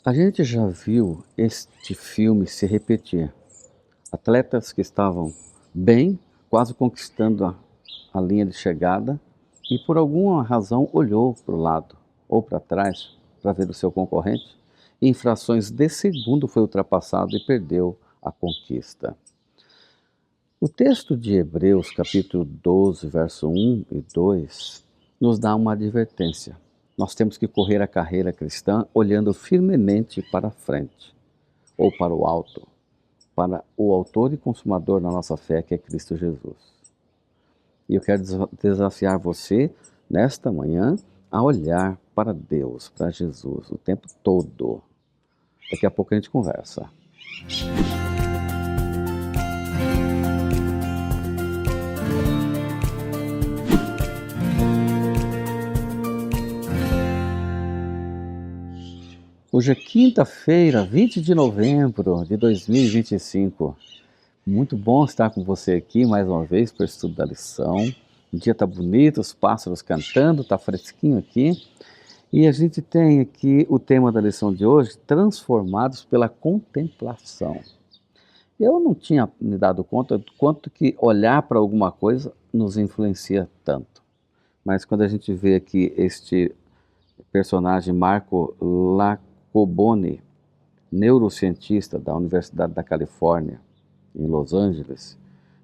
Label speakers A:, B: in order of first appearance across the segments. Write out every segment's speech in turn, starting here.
A: A gente já viu este filme se repetir. Atletas que estavam bem, quase conquistando a linha de chegada, e por alguma razão olhou para o lado ou para trás para ver o seu concorrente, e em frações de segundo foi ultrapassado e perdeu a conquista. O texto de Hebreus, capítulo 12, verso 1 e 2, nos dá uma advertência. Nós temos que correr a carreira cristã olhando firmemente para frente, ou para o alto, para o autor e consumador da nossa fé, que é Cristo Jesus. E eu quero desafiar você, nesta manhã, a olhar para Deus, para Jesus, o tempo todo. Daqui a pouco a gente conversa. Hoje é quinta-feira, 20 de novembro de 2025. Muito bom estar com você aqui mais uma vez para o estudo da lição. O dia está bonito, os pássaros cantando, está fresquinho aqui. E a gente tem aqui o tema da lição de hoje, transformados pela contemplação. Eu não tinha me dado conta do quanto que olhar para alguma coisa nos influencia tanto. Mas quando a gente vê aqui este personagem Marco Lacoboni, neurocientista da Universidade da Califórnia, em Los Angeles,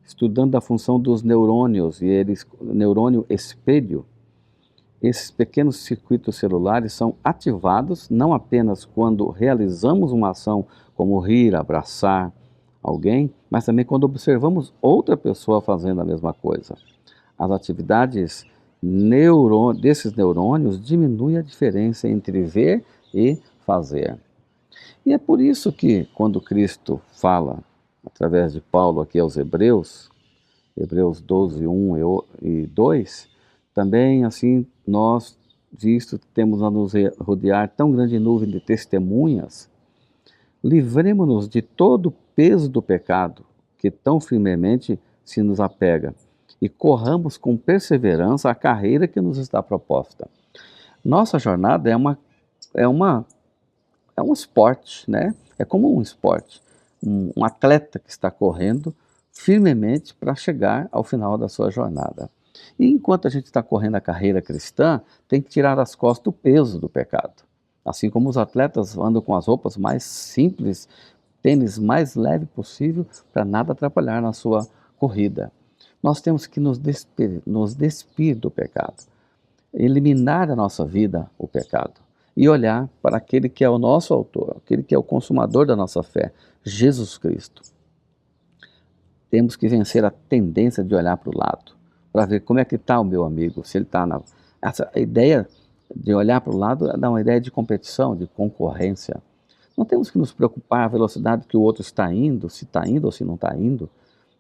A: estudando a função dos neurônios e neurônio espelho, esses pequenos circuitos celulares são ativados não apenas quando realizamos uma ação como rir, abraçar alguém, mas também quando observamos outra pessoa fazendo a mesma coisa. As atividades desses neurônios diminuem a diferença entre ver e fazer. E é por isso que quando Cristo fala, através de Paulo aqui aos Hebreus 12, 1 e 2, também assim nós, visto que temos a nos rodear tão grande nuvem de testemunhas, livremo-nos de todo o peso do pecado que tão firmemente se nos apega e corramos com perseverança a carreira que nos está proposta. Nossa jornada é um esporte, né? É como um esporte. Um atleta que está correndo firmemente para chegar ao final da sua jornada. E enquanto a gente está correndo a carreira cristã, tem que tirar as costas do peso do pecado. Assim como os atletas andam com as roupas mais simples, tênis mais leve possível, para nada atrapalhar na sua corrida. Nós temos que nos despir do pecado, eliminar da nossa vida o pecado e olhar para aquele que é o nosso autor, aquele que é o consumador da nossa fé, Jesus Cristo. Temos que vencer a tendência de olhar para o lado, para ver como é que está o meu amigo, se ele está na... Essa ideia de olhar para o lado dá uma ideia de competição, de concorrência. Não temos que nos preocupar com a velocidade que o outro está indo, se está indo ou se não está indo.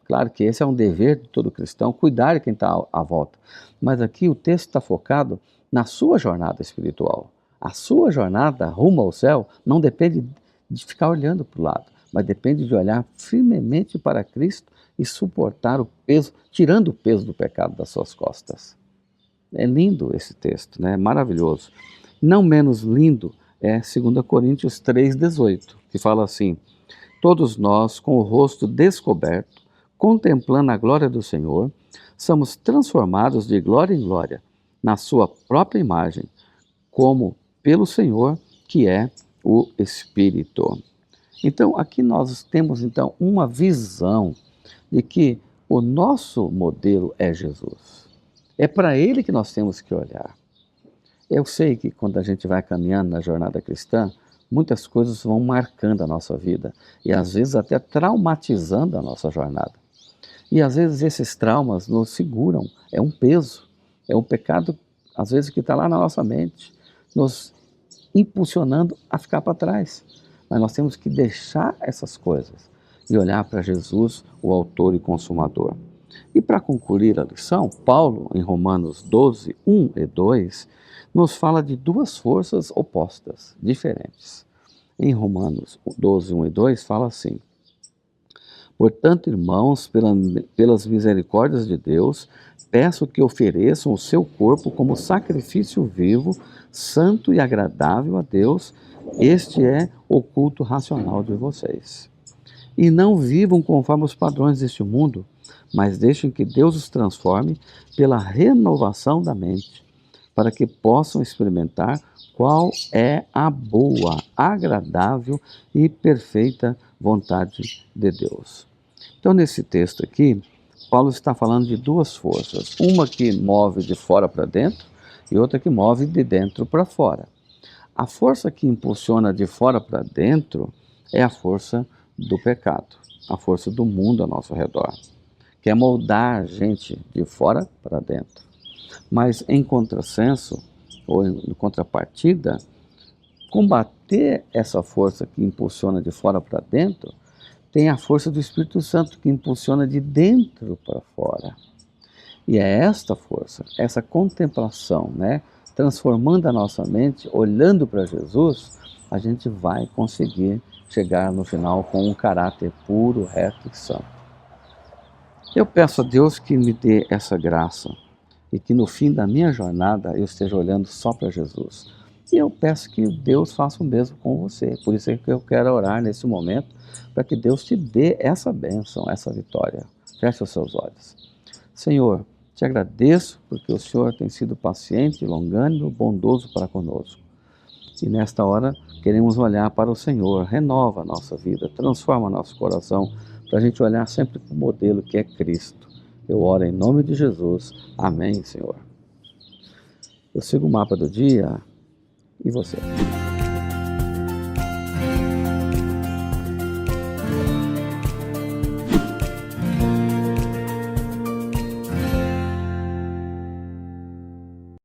A: Claro que esse é um dever de todo cristão, cuidar de quem está à volta. Mas aqui o texto está focado na sua jornada espiritual. A sua jornada rumo ao céu não depende de ficar olhando para o lado, mas depende de olhar firmemente para Cristo e suportar o peso, tirando o peso do pecado das suas costas. É lindo esse texto, né? Maravilhoso. Não menos lindo é 2 Coríntios 3,18, que fala assim: todos nós, com o rosto descoberto, contemplando a glória do Senhor, somos transformados de glória em glória, na sua própria imagem, como pelo Senhor, que é o Espírito. Então, aqui nós temos então uma visão de que o nosso modelo é Jesus. É para Ele que nós temos que olhar. Eu sei que quando a gente vai caminhando na jornada cristã, muitas coisas vão marcando a nossa vida e às vezes até traumatizando a nossa jornada. E às vezes esses traumas nos seguram, é um peso, é um pecado às vezes que está lá na nossa mente, nos impulsionando a ficar para trás. Mas nós temos que deixar essas coisas e olhar para Jesus, o autor e consumador. E para concluir a lição, Paulo, em Romanos 12, 1 e 2, nos fala de duas forças opostas, diferentes. Em Romanos 12, 1 e 2, fala assim: portanto, irmãos, pelas misericórdias de Deus, peço que ofereçam o seu corpo como sacrifício vivo, santo e agradável a Deus. Este é o culto racional de vocês. E não vivam conforme os padrões deste mundo, mas deixem que Deus os transforme pela renovação da mente, para que possam experimentar qual é a boa, agradável e perfeita vontade de Deus. Então, nesse texto aqui, Paulo está falando de duas forças, uma que move de fora para dentro e outra que move de dentro para fora. A força que impulsiona de fora para dentro é a força do pecado, a força do mundo ao nosso redor, que é moldar a gente de fora para dentro. Mas em contrassenso, ou em contrapartida, combater essa força que impulsiona de fora para dentro tem a força do Espírito Santo que impulsiona de dentro para fora. E é esta força, essa contemplação, transformando a nossa mente, olhando para Jesus, a gente vai conseguir chegar no final com um caráter puro, reto e santo. Eu peço a Deus que me dê essa graça e que no fim da minha jornada eu esteja olhando só para Jesus. E eu peço que Deus faça o mesmo com você. Por isso é que eu quero orar nesse momento, para que Deus te dê essa bênção, essa vitória. Feche os seus olhos. Senhor, te agradeço porque o Senhor tem sido paciente, longânimo, bondoso para conosco. E nesta hora queremos olhar para o Senhor, renova a nossa vida, transforma nosso coração, para a gente olhar sempre para o modelo que é Cristo. Eu oro em nome de Jesus. Amém, Senhor. Eu sigo o mapa do dia e você.